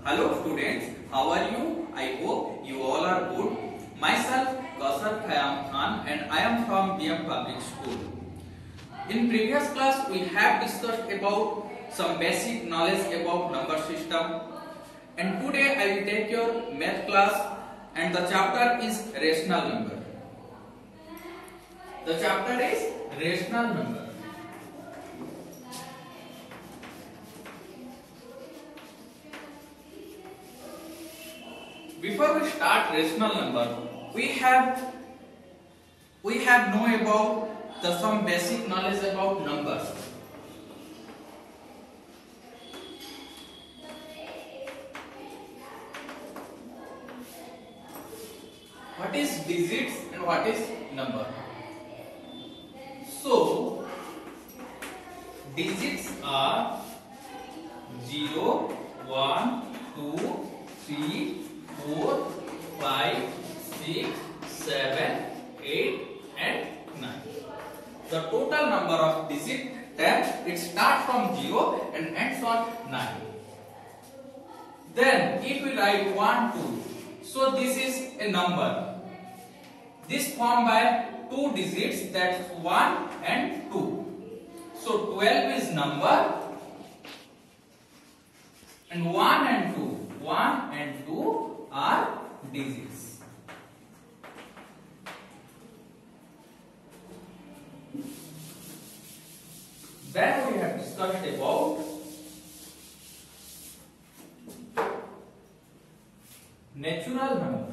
Hello students, how are you? I hope you all are good. Myself Kausar Khayyam Khan and I am from BM Public School. In previous class we have discussed about some basic knowledge about number system, and today I will take your math class and the chapter is rational number. The chapter is rational number. Before we start rational number, we have know about some basic knowledge about numbers. What is digits and what is number? So digits are 0, 1, 2, 3, 4, 5, 6, 7, 8 and 9. The total number of digits, then it starts from 0 and ends on 9. Then if we write 1, 2, so this is a number. This formed by two digits, that's 1 and 2. So 12 is number and 1 and 2. 1 and 2 are digits. Then we have discussed about natural number.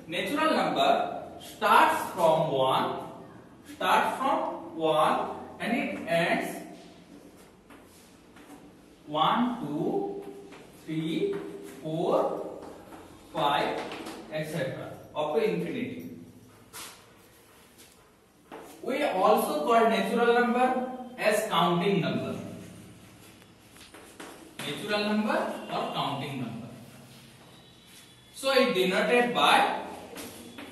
Natural number starts from 1 and it ends 1, 2, 3, 4, 5, etc. up to infinity. We also call natural number as counting number. Natural number or counting number. So it denoted by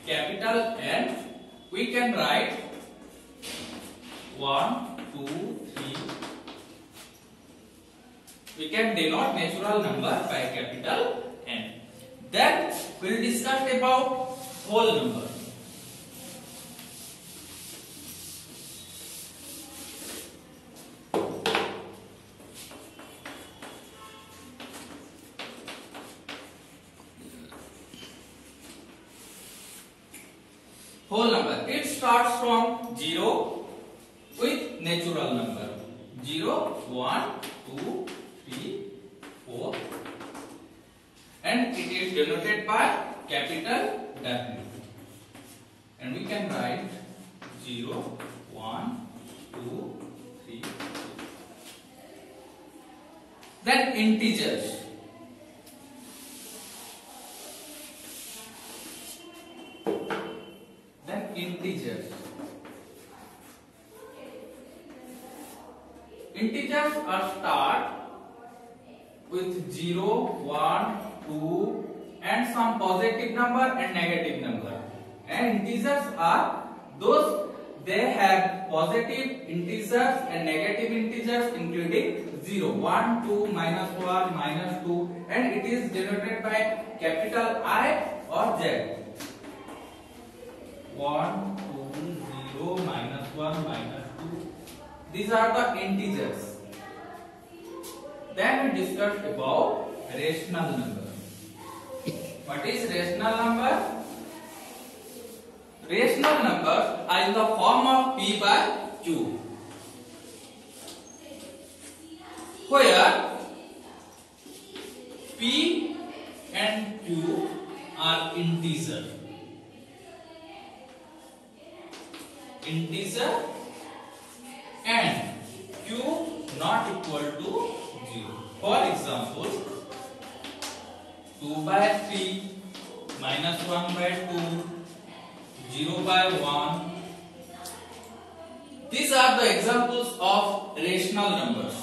capital N. We can write 1, 2, 3. We can denote natural number by capital N. Then we will discuss about whole number. Whole number. It starts from 0 with natural number. 0, 1, 2, 3, 4. And it is denoted by capital W. And we can write 0, 1, 2, 3, 4. Then integers. Integers are start with 0, 1, 2 and some positive number and negative number. And integers are those they have positive integers and negative integers including 0, 1, 2, minus 1, minus 2, and it is denoted by capital I or Z. 1, 2, 0, minus 1, minus 2. These are the integers. Then we discussed about rational number. What is rational number? Rational number are in the form of P by Q, where P and Q are integer. And Q not equal to 0. For example, 2 by 3, minus 1 by 2, 0 by 1. These are the examples of rational numbers.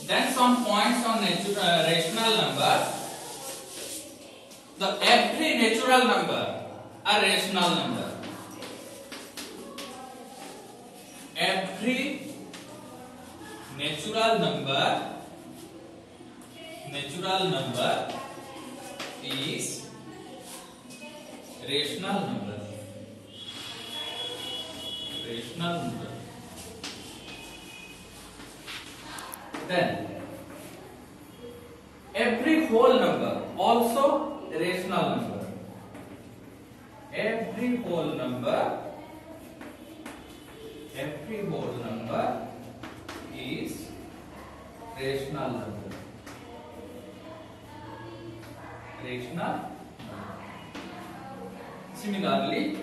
Then some points on rational number. Every natural number a rational number. Every natural number is rational number. Then every whole number also rational number. Every whole number is rational number. Similarly,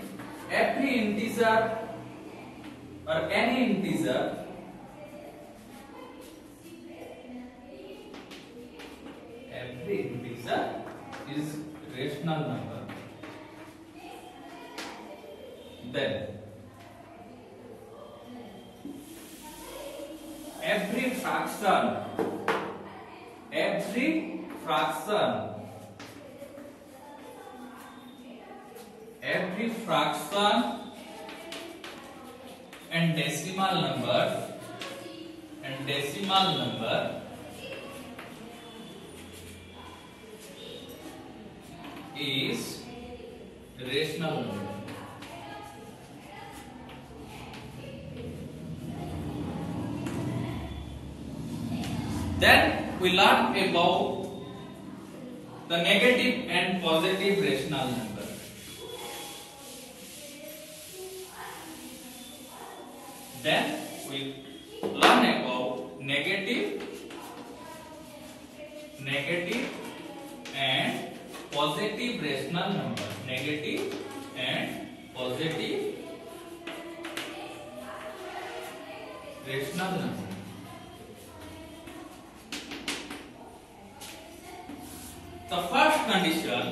every integer or any integer is rational number. Then every fraction and decimal number is rational number. Then we learn about the negative and positive rational number. Then we learn about negative and positive rational number. The first condition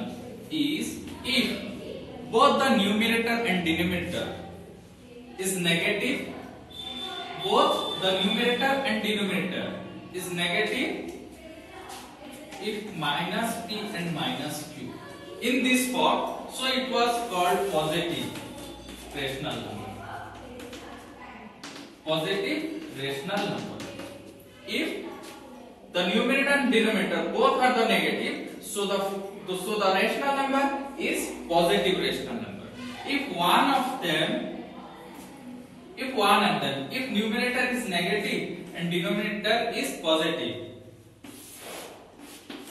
is if both the numerator and denominator is negative. Both the numerator and denominator is negative if minus p and minus q. In this form, so it was called positive rational number. If the numerator and denominator both are the negative, so the rational number is positive rational number. If numerator is negative and denominator is positive,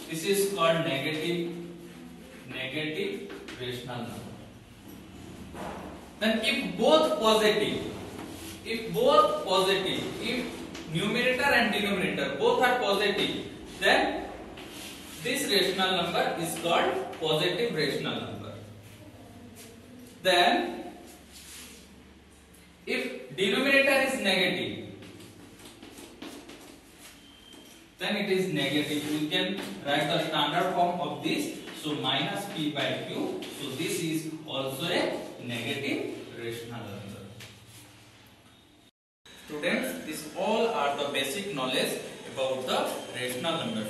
this is called negative rational number. Then if numerator and denominator both are positive, then this rational number is called positive rational number. Then if denominator is negative, then it is negative. We can write the standard form of this. So minus p by q. So this is also a negative rational number. Students, these all are the basic knowledge about the rational numbers.